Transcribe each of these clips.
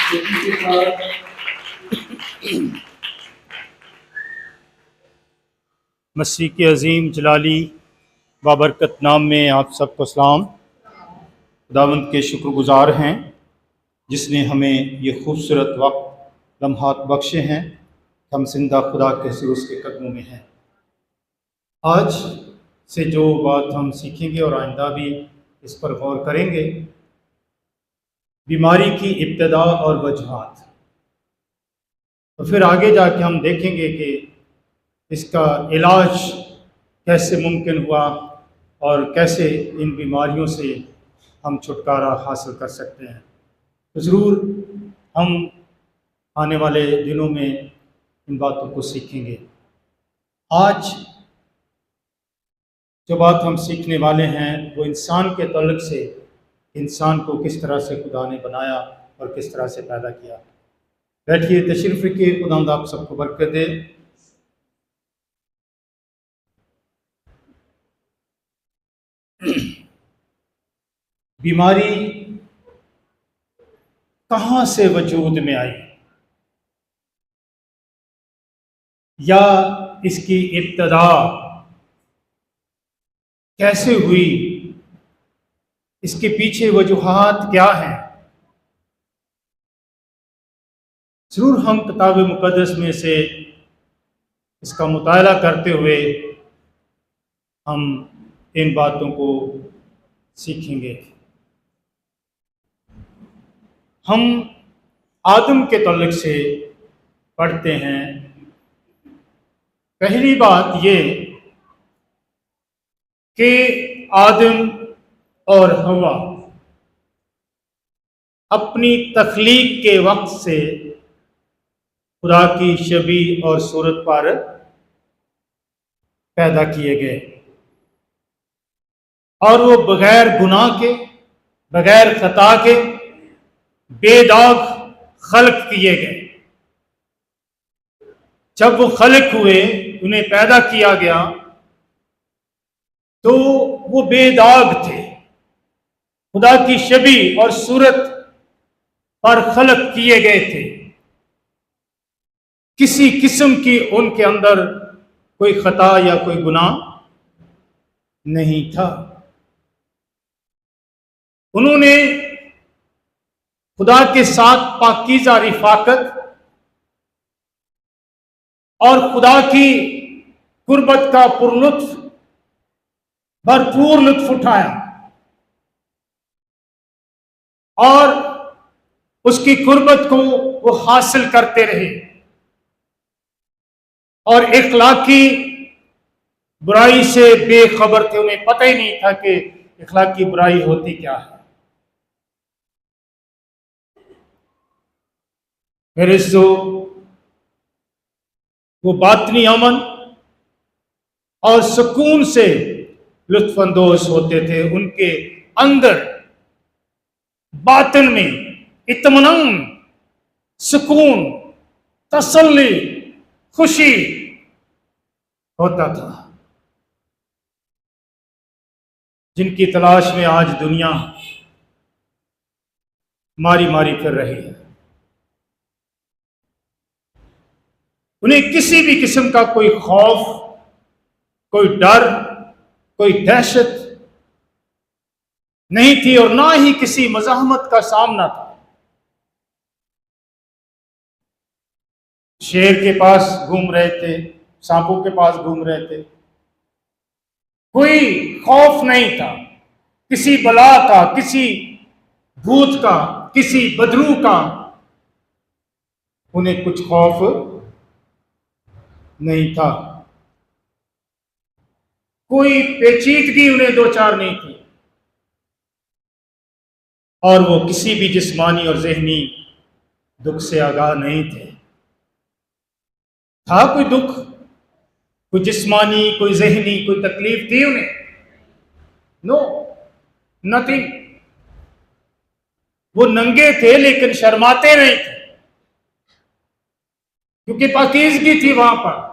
मसीह के अजीम जलाली बाबरकत नाम में आप सबको सलाम। खुदावंद के शुक्रगुजार हैं जिसने हमें ये खूबसूरत वक्त लम्हात बख्शे हैं। हम जिंदा खुदा के सिर उसके कदमों में हैं। आज से जो बात हम सीखेंगे और आइंदा भी इस पर गौर करेंगे, बीमारी की इब्तदा और वजूहात। तो फिर आगे जाके हम देखेंगे कि इसका इलाज कैसे मुमकिन हुआ और कैसे इन बीमारियों से हम छुटकारा हासिल कर सकते हैं। तो ज़रूर हम आने वाले दिनों में इन बातों को सीखेंगे। आज जो बात हम सीखने वाले हैं वो इंसान के तल्लुक़ से, इंसान को किस तरह से खुदा ने बनाया और किस तरह से पैदा किया। बैठिए, तशरीफ़ रखिए। खुदा आप सबको बरकत दे। बीमारी कहाँ से वजूद में आई या इसकी इब्तदा कैसे हुई, इसके पीछे वजूहात क्या हैं, ज़रूर हम किताब मुक़द्दस में से इसका मुताला करते हुए हम इन बातों को सीखेंगे। हम आदम के तल्लुक़ से पढ़ते हैं। पहली बात ये कि आदम और हवा अपनी तख्लीक के वक्त से खुदा की शबी और सूरत पर पैदा किए गए और वो बगैर गुनाह के, बगैर खता के बेदाग खल्क किए गए। जब वो खल्क हुए, उन्हें पैदा किया गया, तो वो बेदाग थे, खुदा की शबी और सूरत पर खल्क किए गए थे। किसी किस्म की उनके अंदर कोई खता या कोई गुनाह नहीं था। उन्होंने खुदा के साथ पाकीज़ा रिफाकत और खुदा की कुर्बत का पुरलुत्फ, भरपूर लुत्फ उठाया और उसकी कुर्बत को वो हासिल करते रहे और इखलाकी बुराई से बेखबर थे। उन्हें पता ही नहीं था कि इखलाकी बुराई होती क्या है। मेरे जो वो बातनी अमन और सुकून से लुत्फानंदोज होते थे। उनके अंदर बातिन में इत्मीनान, सुकून, तसल्ली, खुशी होता था, जिनकी तलाश में आज दुनिया मारी मारी फिर रही है। उन्हें किसी भी किस्म का कोई खौफ, कोई डर, कोई दहशत नहीं थी और ना ही किसी मज़ाहमत का सामना था। शेर के पास घूम रहे थे, सांपों के पास घूम रहे थे, कोई खौफ नहीं था किसी बला का, किसी भूत का, किसी बदरू का। उन्हें कुछ खौफ नहीं था, कोई पेचीदगी उन्हें दो चार नहीं थी और वो किसी भी जिस्मानी और जहनी दुख से आगाह नहीं थे। था कोई दुख, कोई जिस्मानी, कोई जहनी, कोई तकलीफ थी उन्हें? No, nothing. वो नंगे थे लेकिन शर्माते नहीं थे क्योंकि पाकीज़गी थी वहां पर।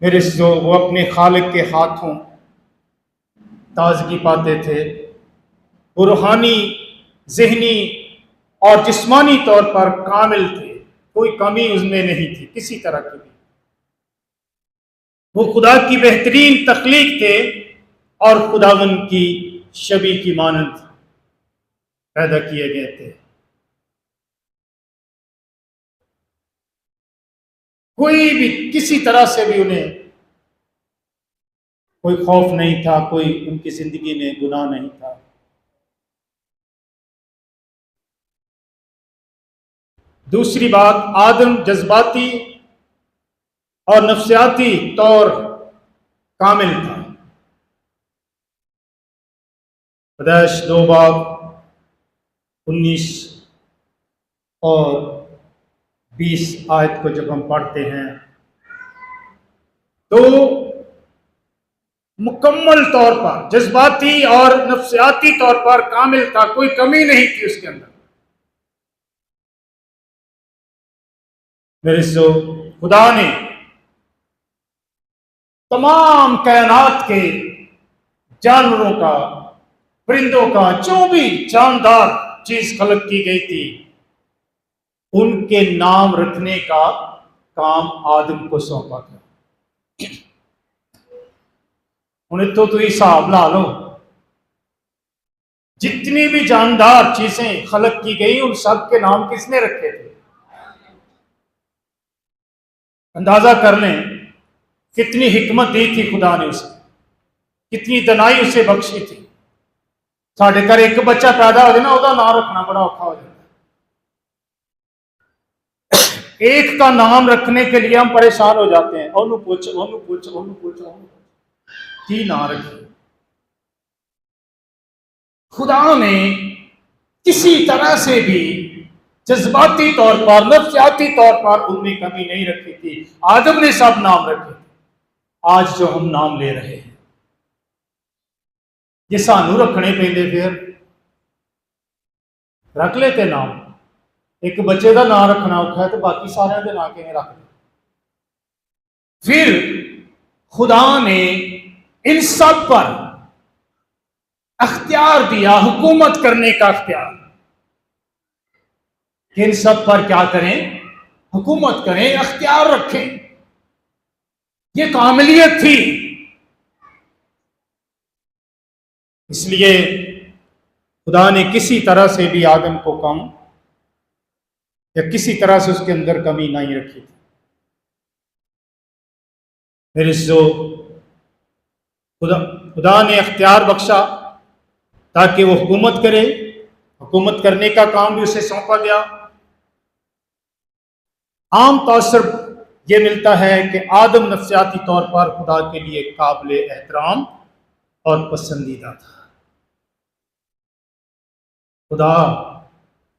मेरे जो वो अपने खालिक के हाथों ताजगी पाते थे, वो रूहानी, जहनी और जिस्मानी तौर पर कामिल थे, कोई कमी उसमें नहीं थी किसी तरह की भी। वो खुदा की बेहतरीन तख्लीक थे और खुदावन की शबी की मानंद पैदा किए गए थे। कोई भी किसी तरह से भी उन्हें कोई खौफ नहीं था, कोई उनकी जिंदगी में गुनाह नहीं था। दूसरी बात, आदम जज्बाती और नफ्सियाती तौर कामिल था। पैदाइश 2 बाब 19 और 20 आयत को जब हम पढ़ते हैं तो मुकम्मल तौर पर जज्बाती और नफ्सियाती तौर पर कामिल था, कोई कमी नहीं थी उसके अंदर। मेरे जो खुदा ने तमाम कायनात के जानवरों का, परिंदों का, जो भी जानदार चीज खलक की गई थी, उनके नाम रखने का काम आदम को सौंपा था। उन्हें तो हिसाब ला लो, जितनी भी जानदार चीजें खलक की गई उन सब के नाम किसने रखे थे? अंदाजा कर लें कितनी हिकमत दी थी खुदा ने उसे, कितनी दनाई उसे बख्शी थी। साढ़े घर एक बच्चा पैदा हो जाए ना, उसका नाम रखना बड़ा औखा हो जाता है। एक का नाम रखने के लिए हम परेशान हो जाते हैं, ओनू पूछ की ना रखी। खुदा ने किसी तरह से भी जज्बाती तौर पर, नफ्सियाती तौर पर उनमें कमी नहीं रखी थी। आदम ने सब नाम रखे। आज जो हम नाम ले रहे हैं ये सानू रखने पेंदे, फिर रख लेते नाम। एक बच्चे का नाम रखना औखा है तो बाकी सारे के नाम किवें रख। फिर खुदा ने इन सब पर अख्तियार दिया, हुकूमत करने का अख्तियार, कि इन सब पर क्या करें? हुकूमत करें, अख्तियार रखें। ये कामिलियत थी। इसलिए खुदा ने किसी तरह से भी आदम को कम या किसी तरह से उसके अंदर कमी नहीं रखी थी। फिर जो खुदा ने अख्तियार बख्शा ताकि वो हुकूमत करे, हुकूमत करने का काम भी उसे सौंपा गया। आम तौर ये मिलता है कि आदम नफ्सियाती तौर पर खुदा के लिए काबिल एहतराम और पसंदीदा था। खुदा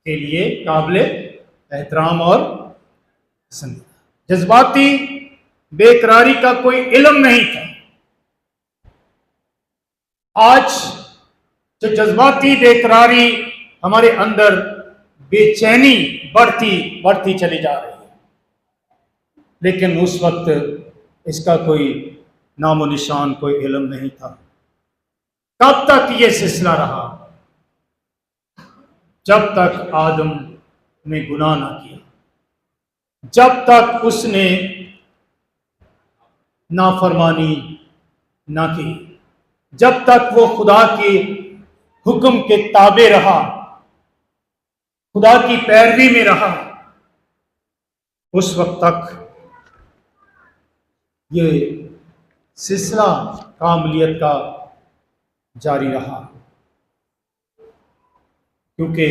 के लिए काबिल एहतराम और पसंदीदा। जज्बाती बेकरारी का कोई इल्म नहीं था। आज जो जज्बाती बेकरारी हमारे अंदर, बेचैनी बढ़ती चली जा रही है, लेकिन उस वक्त इसका कोई नामो निशान, कोई इल्म नहीं था। कब तक ये सिलसिला रहा? जब तक आदम ने गुनाह ना किया, जब तक उसने नाफरमानी ना की, जब तक वो खुदा के हुक्म के ताबे रहा, खुदा की पैरवी में रहा, उस वक्त तक ये सिलसिला कामिलियत का जारी रहा। क्योंकि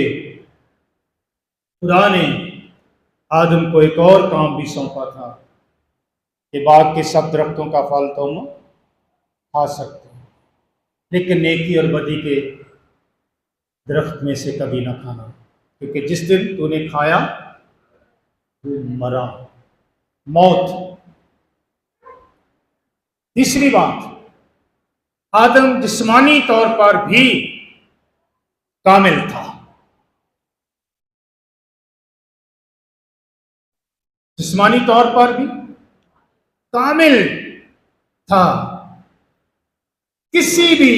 खुदा ने आदम को एक और काम भी सौंपा था कि बाग के सब दरख्तों का फल तुम खा सकते हो, लेकिन नेकी और बदी के दरख्त में से कभी ना खाना, क्योंकि जिस दिन तूने खाया तू मरा, मौत। तीसरी बात, आदम जिस्मानी तौर पर भी कामिल था। जिस्मानी तौर पर भी कामिल था। किसी भी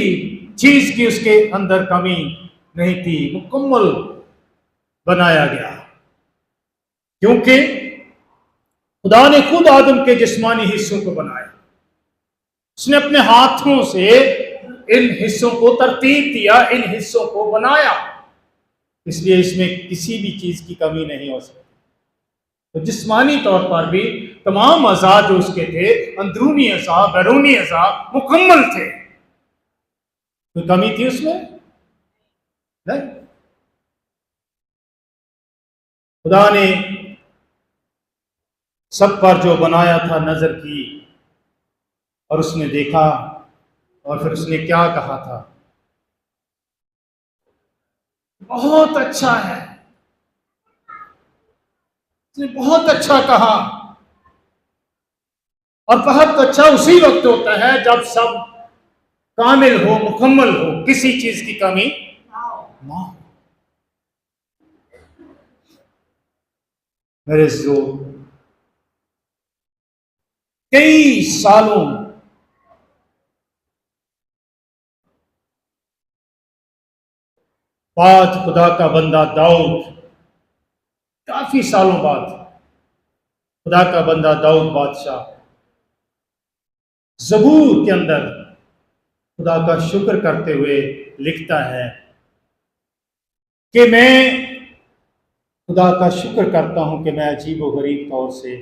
चीज की उसके अंदर कमी नहीं थी, मुकम्मल बनाया गया, क्योंकि खुदा ने खुद आदम के जिस्मानी हिस्सों को बनाया। उसने अपने हाथों से इन हिस्सों को तरतीब दिया, इन हिस्सों को बनाया, इसलिए इसमें किसी भी चीज की कमी नहीं हो सकती। तो जिस्मानी तौर पर भी तमाम अज़ा जो उसके थे, अंदरूनी अज़ा, बैरूनी अज़ा मुकम्मल थे। कोई कमी थी उसमें? नहीं। खुदा ने सब पर जो बनाया था नजर की, और उसने देखा, और फिर उसने क्या कहा था? बहुत अच्छा है। उसने बहुत अच्छा कहा। और बहुत अच्छा उसी वक्त होता है जब सब कामिल हो, मुकम्मल हो, किसी चीज की कमी ना हो। मेरे जो कई सालों बाद खुदा का बंदा दाऊद, काफी सालों बाद खुदा का बंदा दाऊद बादशाह ज़बूर के अंदर खुदा का शुक्र करते हुए लिखता है कि मैं खुदा का शुक्र करता हूं कि मैं अजीब व गरीब तौर से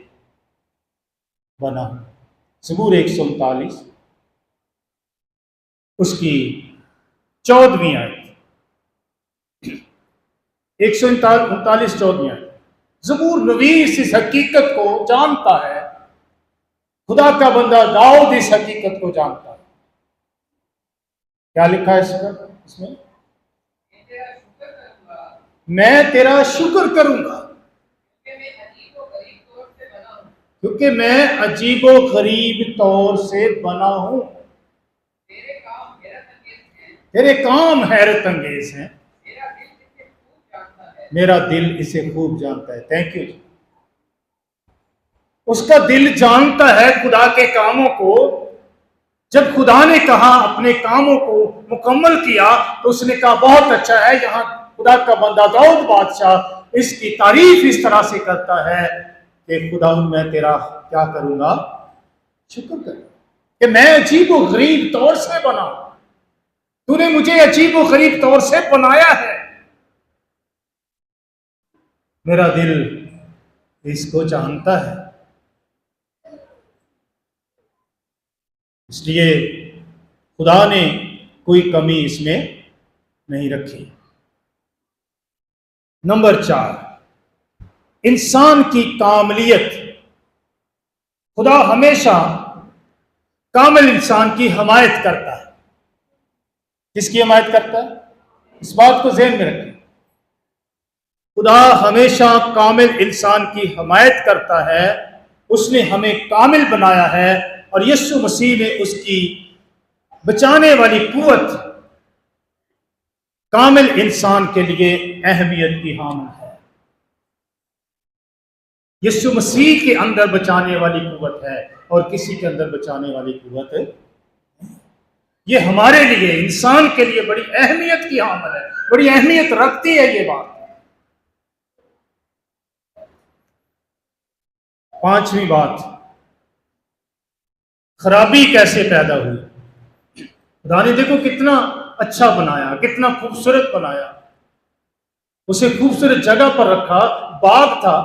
बना हूं। ज़बूर 139 उसकी 14वीं आयत, 139 14वीं आयत। ज़बूर नवीस इस हकीकत को जानता है, खुदा का बंदा दाऊद इस हकीकत को जानता है। क्या लिखा है इसमें? मैं तेरा शुक्र करूंगा क्योंकि मैं अजीबो गरीब तौर से बना हूं। तेरे काम हैरत अंगेज हैं, मेरा दिल इसे खूब जानता है। Thank you. उसका दिल जानता है खुदा के कामों को। जब खुदा ने कहा, अपने कामों को मुकम्मल किया, तो उसने कहा बहुत अच्छा है। यहां खुदा का बंदा दाऊद बादशाह इसकी तारीफ इस तरह से करता है कि खुदा मैं तेरा क्या करूंगा? शुक्र कर कि मैं अजीब व गरीब तौर से बना। तूने मुझे अजीब व गरीब तौर से बनाया है। मेरा दिल इसको जानता है, इसलिए खुदा ने कोई कमी इसमें नहीं रखी। नंबर 4, इंसान की कामलियत। खुदा हमेशा कामिल इंसान की हमायत करता है। किसकी हमायत करता है? इस बात को ज़हन में रखें। खुदा हमेशा कामिल इंसान की हमायत करता है। उसने हमें कामिल बनाया है, और यीशु मसीह ने उसकी बचाने वाली कुव्वत कामिल इंसान के लिए अहमियत की हामिल है। यीशु मसीह के अंदर बचाने वाली कुव्वत है, और किसी के अंदर बचाने वाली कुव्वत ये हमारे लिए, इंसान के लिए बड़ी अहमियत की हामिल है, बड़ी अहमियत रखती है ये बात। 5वीं बात, खराबी कैसे पैदा हुई? खुदा ने देखो कितना अच्छा बनाया, कितना खूबसूरत बनाया। उसे खूबसूरत जगह पर रखा, बाग था,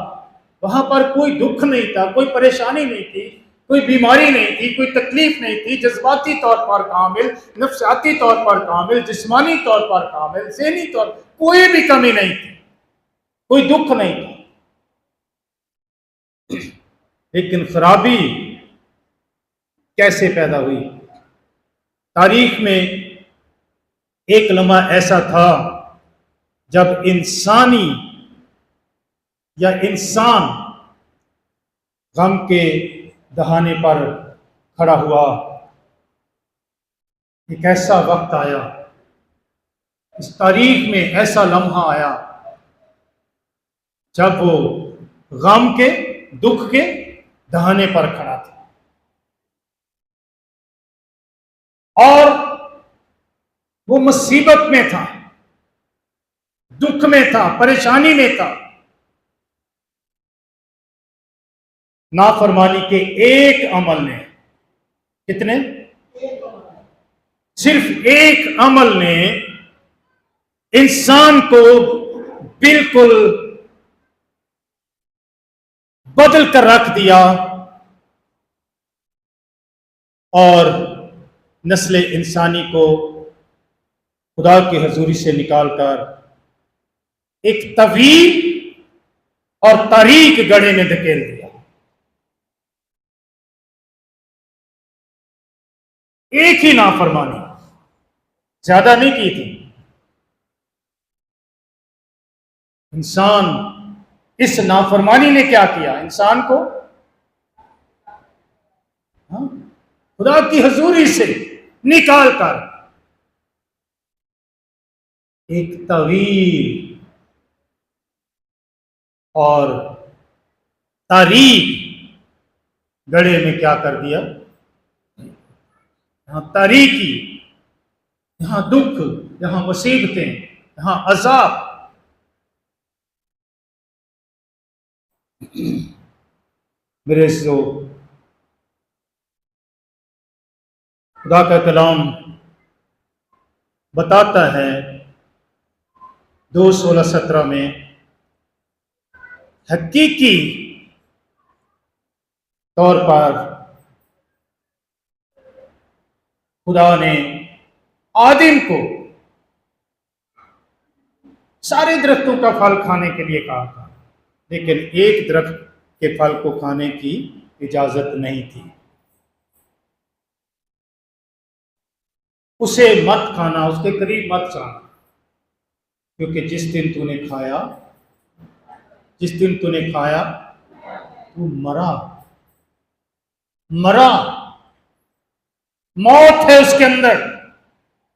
वहां पर कोई दुख नहीं था, कोई परेशानी नहीं थी, कोई बीमारी नहीं थी, कोई तकलीफ नहीं थी। जज्बाती तौर पर कामिल, नफ्सियाती तौर पर कामिल, जिस्मानी तौर पर कामिल, ज़हनी तौर पर कोई भी कमी नहीं थी, कोई दुख नहीं था। लेकिन खराबी कैसे पैदा हुई? तारीख में एक लम्हा ऐसा था जब इंसान गम के दहाने पर खड़ा हुआ। एक ऐसा वक्त आया, इस तारीख में ऐसा लम्हा आया जब वो गम के, दुख के दहाने पर खड़ा था, और वो मुसीबत में था। दुख में था, परेशानी में था। नाफरमानी के एक अमल ने, कितने? सिर्फ एक अमल ने इंसान को बिल्कुल बदल कर रख दिया और नस्ल इंसानी को खुदा की हजूरी से निकालकर एक तवील और तारीक गड्ढे में धकेल दिया। एक ही नाफरमानी, ज्यादा नहीं की थी। इंसान, इस नाफरमानी ने क्या किया? इंसान को खुदा की हजूरी से निकालकर एक तवील और तारीक गड्ढे में क्या कर दिया? यहां तारीकी, यहां दुख, यहां मुसीबतें, यहां अजाब। मेरे जो खुदा का कलाम बताता है 2:16-17 में, हकीकी तौर पर खुदा ने आदम को सारे दरख्तों का फल खाने के लिए कहा था, लेकिन एक दरख्त के फल को खाने की इजाजत नहीं थी। उसे मत खाना, उसके करीब मत जाना, क्योंकि जिस दिन तूने खाया तू मरा। मौत है उसके अंदर,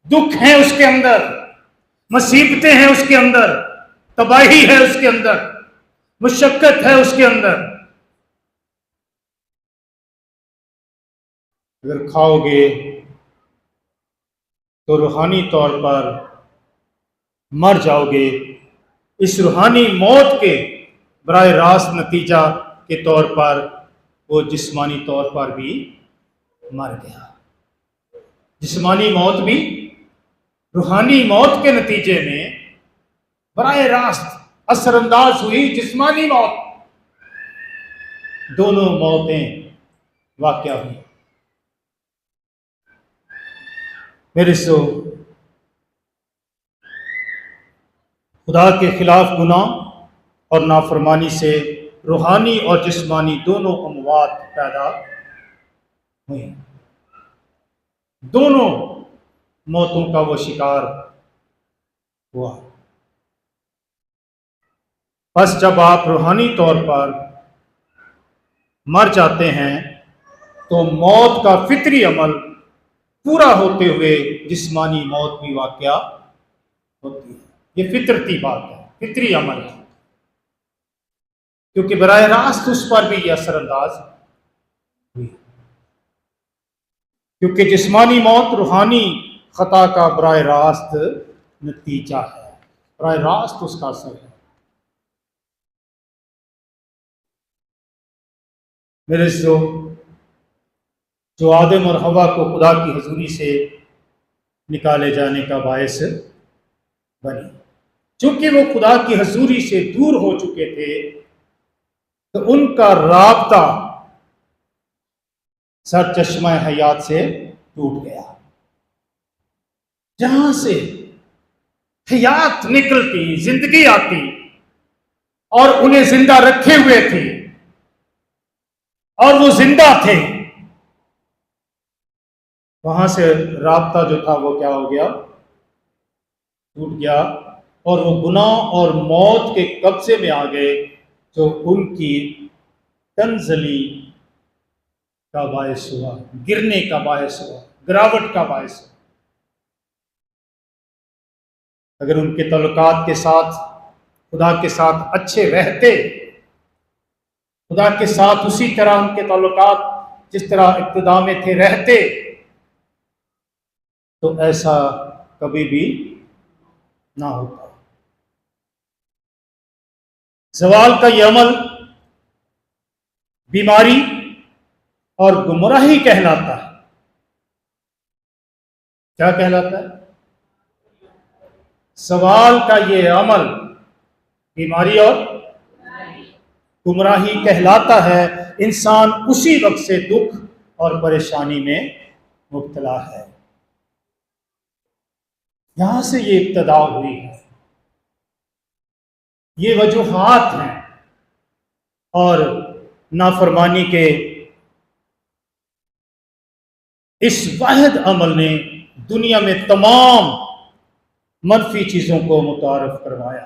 दुख है उसके अंदर, मुसीबतें हैं उसके अंदर, तबाही है उसके अंदर, मुशक्कत है उसके अंदर। अगर खाओगे तो रूहानी तौर पर मर जाओगे। इस रूहानी मौत के बराह रास्त नतीजा के तौर पर वो जिस्मानी तौर पर भी मर गया। जिस्मानी मौत भी रूहानी मौत के नतीजे में बराह रास्त असरअंदाज हुई। जिस्मानी मौत, दोनों मौतें वाक़या हुई। मेरे सो खुदा के खिलाफ गुनाह और नाफरमानी से रूहानी और जिस्मानी दोनों अमवात पैदा हुई। दोनों मौतों का वो शिकार हुआ। बस जब आप रूहानी तौर पर मर जाते हैं तो मौत का फितरी अमल पूरा होते हुए जिस्मानी मौत भी वाक़या होती है। ये फितरती बात है, फितरी अमल है, क्योंकि बराह रास्त उस पर भी यह असरअंदाज हुई। क्योंकि जिस्मानी मौत रूहानी खता का बराह रास्त नतीजा है, बराह रास्त उसका असर है। मेरे जो आदम और हवा को खुदा की हजूरी से निकाले जाने का बायस बनी, चूंकि वो खुदा की हजूरी से दूर हो चुके थे तो उनका राबता सरचश्मा हयात से टूट गया। जहां से हयात निकलती, जिंदगी आती और उन्हें जिंदा रखे हुए थे और वो जिंदा थे, वहां से राबता जो था वो क्या हो गया? टूट गया। और वो गुनाह और मौत के कब्जे में आ गए, जो उनकी तंजली का बायस हुआ, गिरने का बायस हुआ, गिरावट का बायस हुआ। अगर उनके ताल्लुकात के साथ, खुदा के साथ अच्छे रहते, खुदा के साथ उसी तरह उनके ताल्लुकात जिस तरह इब्तिदा में थे रहते, तो ऐसा कभी भी ना होता। ज़वाल का ये अमल बीमारी और गुमराही कहलाता है। क्या कहलाता है? ज़वाल का ये अमल बीमारी और गुमराही कहलाता है। इंसान उसी वक्त से दुख और परेशानी में मुब्तला है। यहां से ये इब्तदा हुई है, ये वजूहात हैं। और नाफरमानी के इस वाहिद अमल ने दुनिया में तमाम मनफी चीजों को मुतारफ करवाया।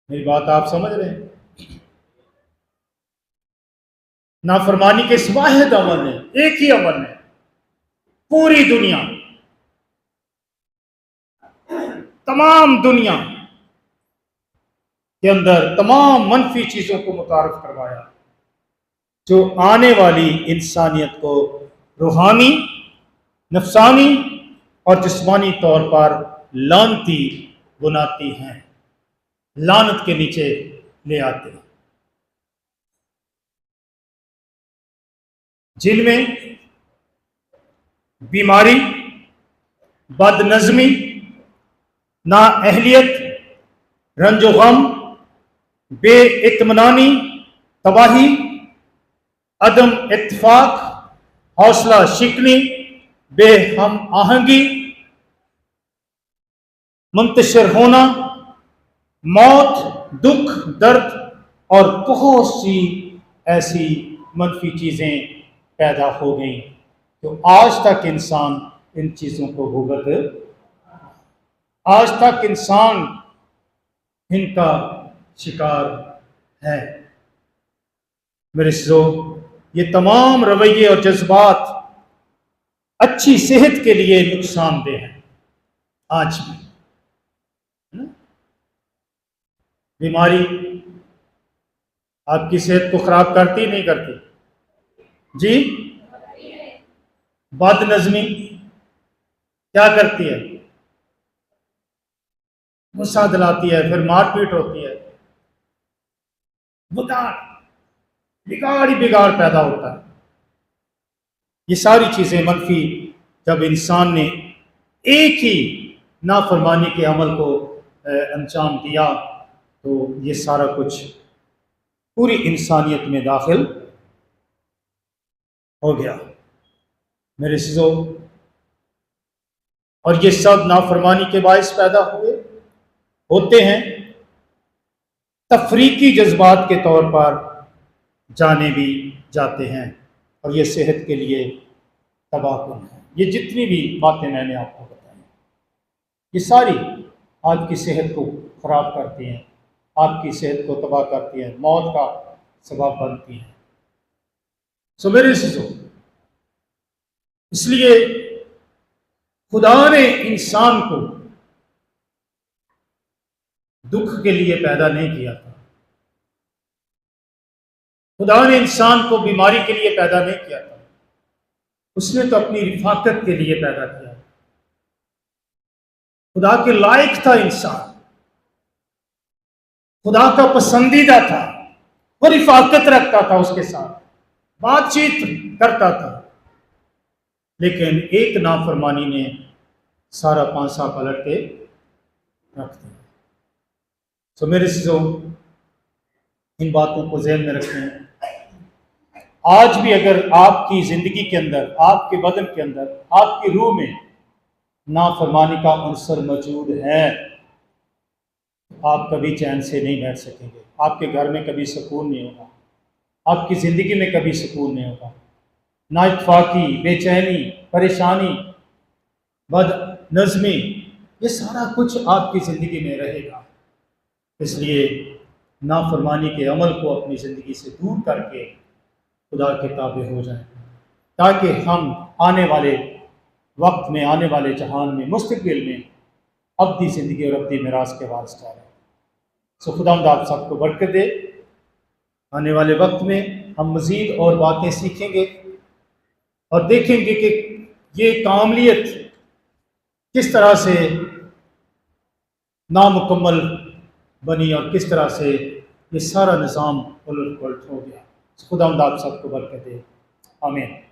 मेरी बात आप समझ रहे हैं? नाफरमानी के इस वाहिद अमल ने, एक ही अमल ने पूरी दुनिया, तमाम दुनिया के अंदर तमाम मनफी चीजों को मुतारफ करवाया, जो आने वाली इंसानियत को रूहानी, नफसानी और जिस्मानी तौर पर लानती बुनाती हैं, लानत के नीचे ले आते हैं, जिनमें बीमारी, बदनज़मी, नाअहलियत, रंजो गम, बेइत्मीनानी, तबाही, अदम इत्तेफाक, हौसला शिकनी, बेहम आहंगी, मुंतशिर होना, मौत, दुख, दर्द और बहुत सी ऐसी मनफी चीज़ें पैदा हो गई तो आज तक इंसान इन चीज़ों को भुगत, आज तक इंसान इनका शिकार है। मेरे सो ये तमाम रवैये और जज्बात अच्छी सेहत के लिए नुकसानदेह हैं। आज भी बीमारी आपकी सेहत को खराब करती नहीं करती जी? बदनज़मी क्या करती है? गुस्सा दिलाती है, फिर मारपीट होती है, बिगाड़ ही बिगाड़ पैदा होता है। ये सारी चीजें मनफी, जब इंसान ने एक ही नाफरमानी के अमल को अंजाम दिया तो ये सारा कुछ पूरी इंसानियत में दाखिल हो गया मेरे सिजो। और ये सब नाफरमानी के बायस पैदा होते हैं। तफरीकी जज्बात के तौर पर जाने भी जाते हैं और ये सेहत के लिए तबाहकुन है। ये जितनी भी बातें मैंने आपको बताई, ये सारी आपकी सेहत को ख़राब करती हैं, आपकी सेहत को तबाह करती हैं, मौत का सबब बनती हैं। सो मेरे सिजो, इसलिए खुदा ने इंसान को दुख के लिए पैदा नहीं किया था, खुदा ने इंसान को बीमारी के लिए पैदा नहीं किया था, उसने तो अपनी रिफाकत के लिए पैदा किया। खुदा के लायक था इंसान, खुदा का पसंदीदा था, वो रिफाकत रखता था, उसके साथ बातचीत करता था। लेकिन एक नाफरमानी ने सारा पांसा पलट के रख दिया। सो मेरे सिजो, इन बातों को ज़हन में रखें। आज भी अगर आपकी ज़िंदगी के अंदर, आपके बदन के अंदर, आपकी रूह में नाफरमानी का अंसर मौजूद है, आप कभी चैन से नहीं बैठ सकेंगे, आपके घर में कभी सुकून नहीं होगा, आपकी ज़िंदगी में कभी सुकून नहीं होगा। नाइतफाकी, बेचैनी, परेशानी, बदनज़मी, ये सारा कुछ आपकी ज़िंदगी में रहेगा। इसलिए नाफरमानी के अमल को अपनी ज़िंदगी से दूर करके खुदा के ताबे हो जाएं, ताकि हम आने वाले वक्त में, आने वाले जहान में, मुस्तक़बिल में अब्दी ज़िंदगी और अब्दी मिरास के वारिस ठहरें। सो खुदावंद आप सबको बरकत दे। आने वाले वक्त में हम मज़ीद और बातें सीखेंगे और देखेंगे कि ये कामलियत किस तरह से नामुकम्मल बनी और किस तरह से ये सारा निज़ाम उलट पलट हो गया। खुदा आप सबको बरकत दे। आमीन।